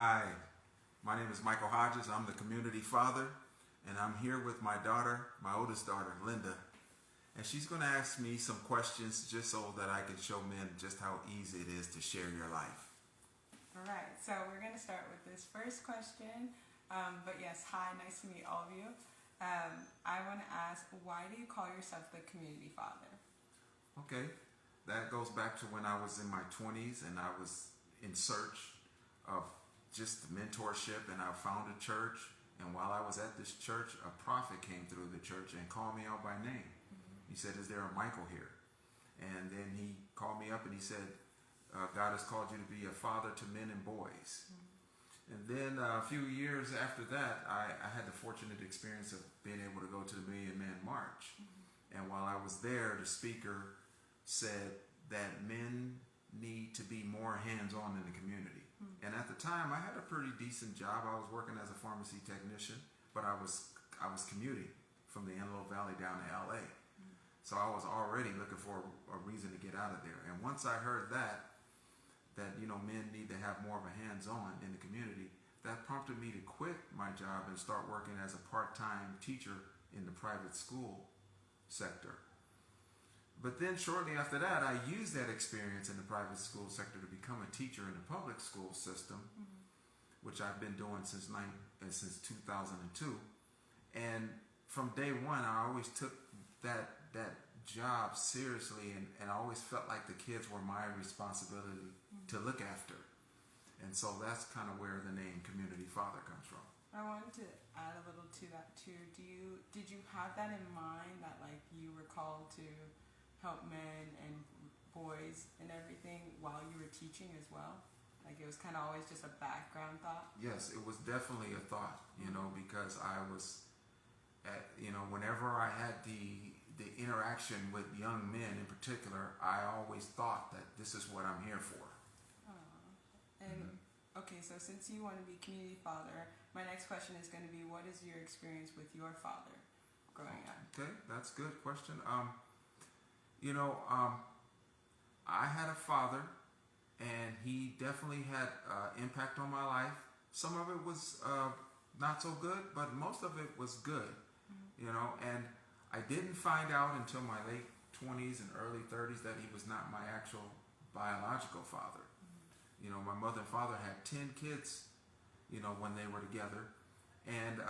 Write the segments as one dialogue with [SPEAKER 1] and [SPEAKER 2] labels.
[SPEAKER 1] Hi, my name is Michael Hodges. I'm the community father, and I'm here with my daughter, my oldest daughter, Lynda. And she's going to ask me some questions just so that I can show men just how easy it is to share your life.
[SPEAKER 2] All right, so we're going to start with this first question. But yes, hi, nice to meet all of you. I want to ask, why do you call yourself the community father?
[SPEAKER 1] Okay, that goes back to when I was in my 20s and I was in search of just mentorship, and I found a church. And while I was at this church, a prophet came through the church and called me out by name. He said, "Is there a Michael here?" And then he called me up and he said, "God has called you to be a father to men and boys." And then a few years after that, I had the fortunate experience of being able to go to the Million Man March. And while I was there, the speaker said that men need to be more hands-on in the community. And at the time, I had a pretty decent job. I was working as a pharmacy technician, but I was commuting from the Antelope Valley down to LA. So I was already looking for a reason to get out of there. And once I heard that men need to have more of a hands-on in the community, that prompted me to quit my job and start working as a part-time teacher in the private school sector. But then shortly after that, I used that experience in the private school sector to become a teacher in the public school system, which I've been doing since 2002. And from day one, I always took that job seriously, and I always felt like the kids were my responsibility to look after. And so that's kind of where the name Community Father comes from.
[SPEAKER 2] I wanted to add a little to that too. Did you have that in mind, that like you were called to help men and boys and everything while you were teaching as well? Like it was kind of always just a background thought?
[SPEAKER 1] Yes, it was definitely a thought, because I was whenever I had the interaction with young men in particular, I always thought that this is what I'm here for.
[SPEAKER 2] And okay, so since you want to be community father, my next question is going to be, what is your experience with your father growing up?
[SPEAKER 1] Okay, that's a good question. I had a father, and he definitely had impact on my life. Some of it was not so good, but most of it was good. And I didn't find out until my late 20s and early 30s that he was not my actual biological father. My mother and father had 10 kids, when they were together. And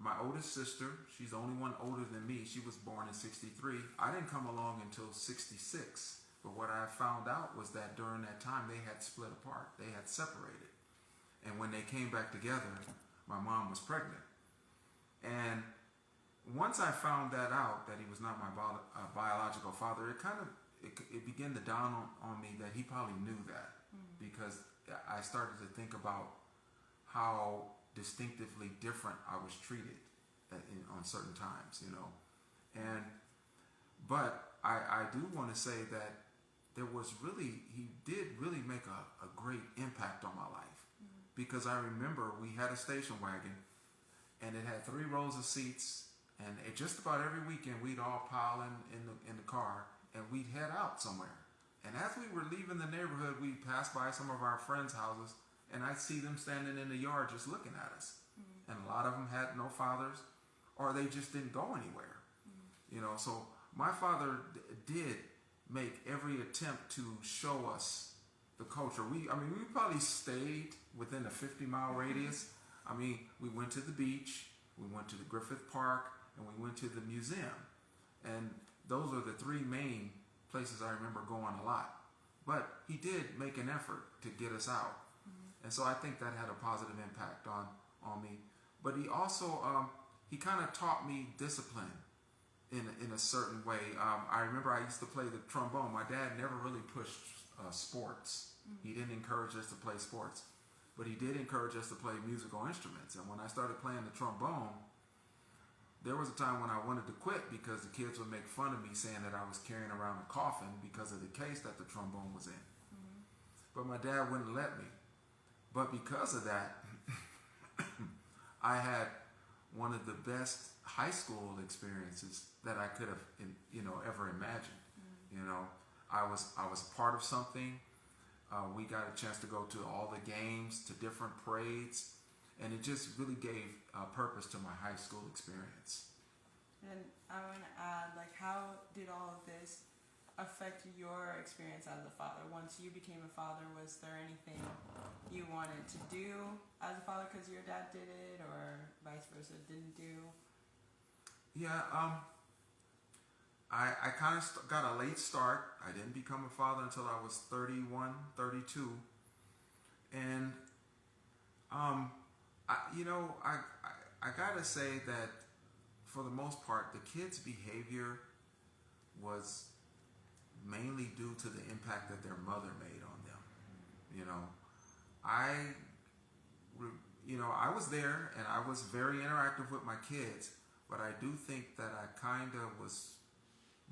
[SPEAKER 1] my oldest sister, she's the only one older than me. She was born in 63. I didn't come along until 66. But what I found out was that during that time, they had split apart. They had separated. And when they came back together, my mom was pregnant. And once I found that out, that he was not my biological father, it began to dawn on me that he probably knew that, because I started to think about how distinctively different I was treated on certain times, But I do want to say that he did really make a great impact on my life, because I remember we had a station wagon, and it had 3 rows of seats, and just about every weekend we'd all pile in the car, and we'd head out somewhere. And as we were leaving the neighborhood, we'd pass by some of our friends' houses, and I'd see them standing in the yard just looking at us. And a lot of them had no fathers, or they just didn't go anywhere. So my father did make every attempt to show us the culture. We probably stayed within a 50-mile radius. We went to the beach, we went to the Griffith Park, and we went to the museum. And those are the 3 main places I remember going a lot. But he did make an effort to get us out. And so I think that had a positive impact on me. But he also, he kind of taught me discipline in a certain way. I remember I used to play the trombone. My dad never really pushed sports. He didn't encourage us to play sports. But he did encourage us to play musical instruments. And when I started playing the trombone, there was a time when I wanted to quit because the kids would make fun of me, saying that I was carrying around a coffin because of the case that the trombone was in. But my dad wouldn't let me. But because of that, I had one of the best high school experiences that I could have, ever imagined. I was part of something We got a chance to go to all the games, to different parades, and it just really gave purpose to my high school experience.
[SPEAKER 2] And I want to add, like, how did all of this affect your experience as a father? Once you became a father, was there anything you wanted to do as a father because your dad did it, or vice versa, didn't do?
[SPEAKER 1] Yeah, I kind of got a late start. I didn't become a father until I was 31, 32. And, I gotta say that for the most part, the kids' behavior was mainly due to the impact that their mother made on them. I was there and I was very interactive with my kids, but I do think that I kind of was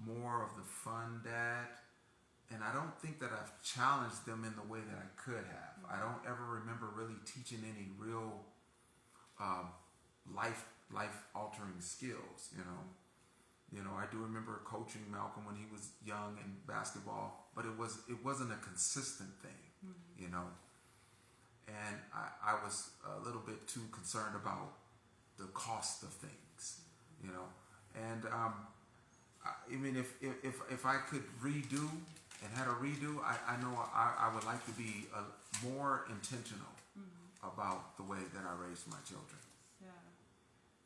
[SPEAKER 1] more of the fun dad, and I don't think that I've challenged them in the way that I could have. I don't ever remember really teaching any real life altering skills. I do remember coaching Malcolm when he was young in basketball, but it wasn't a consistent thing. And I was a little bit too concerned about the cost of things. And if I could redo and had a redo, I know I would like to be more intentional about the way that I raised my children.
[SPEAKER 2] Yeah.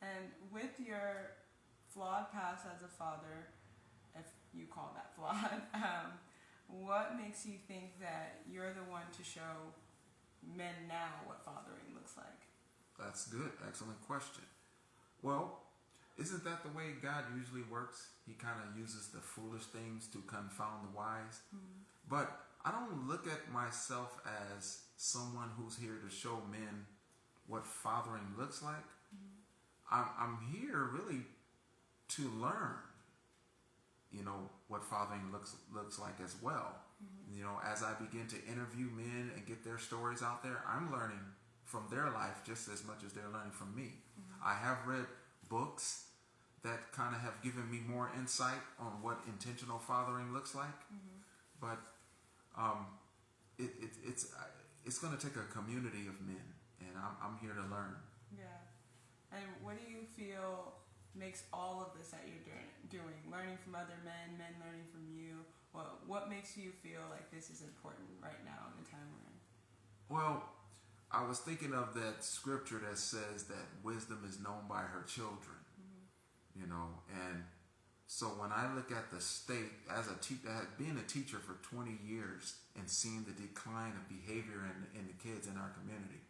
[SPEAKER 2] And with your flawed past as a father, if you call that flawed, what makes you think that you're the one to show men now what fathering looks like?
[SPEAKER 1] That's good. Excellent question. Well, isn't that the way God usually works? He kind of uses the foolish things to confound the wise. But I don't look at myself as someone who's here to show men what fathering looks like. I'm here really to learn, what fathering looks like as well. As I begin to interview men and get their stories out there, I'm learning from their life just as much as they're learning from me. I have read books that kind of have given me more insight on what intentional fathering looks like. But it's going to take a community of men, and I'm here to learn.
[SPEAKER 2] Yeah. And what do you feel makes all of this that you're doing, learning from other men learning from you? What makes you feel like this is important right now in the time we're in?
[SPEAKER 1] Well, I was thinking of that scripture that says that wisdom is known by her children. And so when I look at the state as being a teacher for 20 years and seeing the decline of behavior in the kids in our community,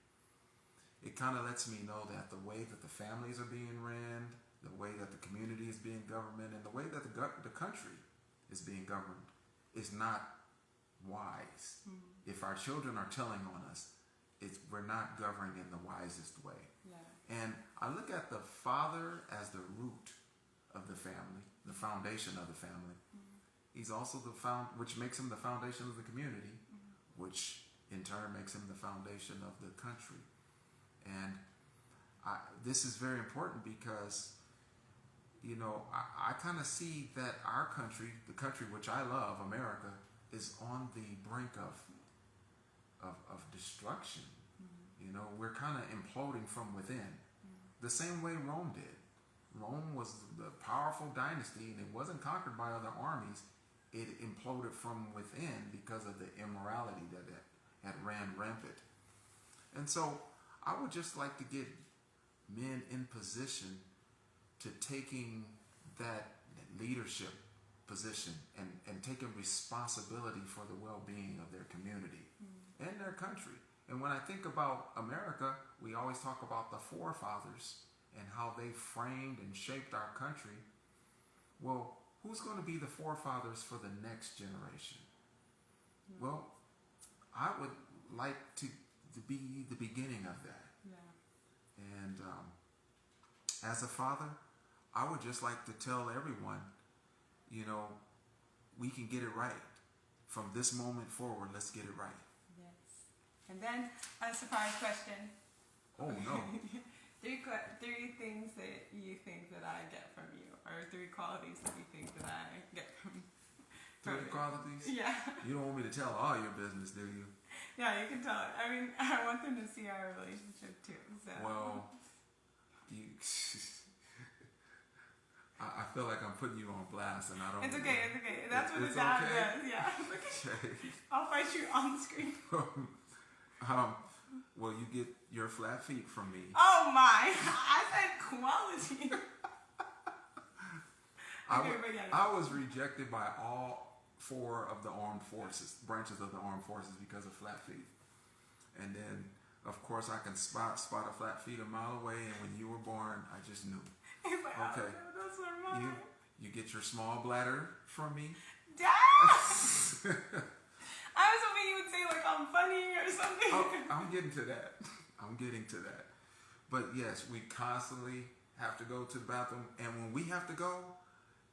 [SPEAKER 1] it kind of lets me know that the way that the families are being ran, the way that the community is being governed, and the way that the country is being governed is not wise. If our children are telling on us, we're not governing in the wisest way.
[SPEAKER 2] Yeah.
[SPEAKER 1] And I look at the father as the root of the family, the foundation of the family. He's also which makes him the foundation of the community, which in turn makes him the foundation of the country. And this is very important because, I kind of see that our country, the country which I love, America, is on the brink of destruction. We're kind of imploding from within, the same way Rome did. Rome was the powerful dynasty, and it wasn't conquered by other armies. It imploded from within because of the immorality that had ran rampant. And so I would just like to get men in position to taking that leadership position and taking responsibility for the well-being of their community and their country. And when I think about America, we always talk about the forefathers and how they framed and shaped our country. Well, who's going to be the forefathers for the next generation? Well, I would like to be the beginning of that. And as a father, I would just like to tell everyone, we can get it right. From this moment forward, let's get it right.
[SPEAKER 2] Yes. And then a surprise question.
[SPEAKER 1] Oh, no.
[SPEAKER 2] Three things that you think that I get from you, or three qualities that you think that I get from
[SPEAKER 1] Three qualities?
[SPEAKER 2] Yeah.
[SPEAKER 1] You don't want me to tell all your business, do you?
[SPEAKER 2] Yeah, you can tell. I mean, I want them to see our relationship too. So.
[SPEAKER 1] Well, you. I feel like I'm putting you on blast, and I don't.
[SPEAKER 2] It's okay. It's okay. That's what
[SPEAKER 1] it's
[SPEAKER 2] a dad
[SPEAKER 1] okay?
[SPEAKER 2] does. Yeah.
[SPEAKER 1] Okay.
[SPEAKER 2] I'll fight you on the screen.
[SPEAKER 1] Well, you get your flat feet from me.
[SPEAKER 2] Oh my! I said quality.
[SPEAKER 1] I was rejected by all 4 of the armed forces, branches of the armed forces, because of flat feet. And then, of course, I can spot a flat feet a mile away. And when you were born, I just knew.
[SPEAKER 2] He's like,
[SPEAKER 1] okay.
[SPEAKER 2] Oh, those are mine.
[SPEAKER 1] You get your small bladder from me.
[SPEAKER 2] Dad! I was hoping you would say like I'm funny or something.
[SPEAKER 1] Oh, I'm getting to that. But yes, we constantly have to go to the bathroom, and when we have to go,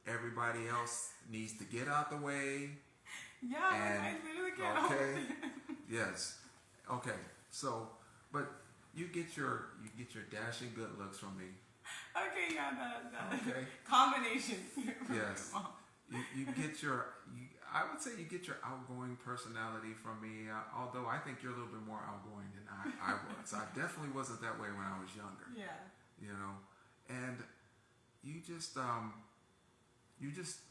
[SPEAKER 1] everybody else needs to get out the way.
[SPEAKER 2] Yeah, I literally can't.
[SPEAKER 1] Okay. Yes. Okay. So, but you get your dashing good looks from me.
[SPEAKER 2] Okay, yeah, that
[SPEAKER 1] okay.
[SPEAKER 2] Combination.
[SPEAKER 1] Yes. You get I would say you get your outgoing personality from me, although I think you're a little bit more outgoing than I was. I definitely wasn't that way when I was younger.
[SPEAKER 2] Yeah.
[SPEAKER 1] You know, and you just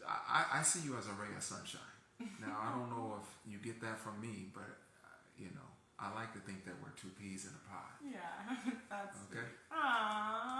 [SPEAKER 1] I see you as a ray of sunshine. Now, I don't know if you get that from me, but, I like to think that we're 2 peas in a pod.
[SPEAKER 2] Yeah, that's
[SPEAKER 1] okay.
[SPEAKER 2] Aww.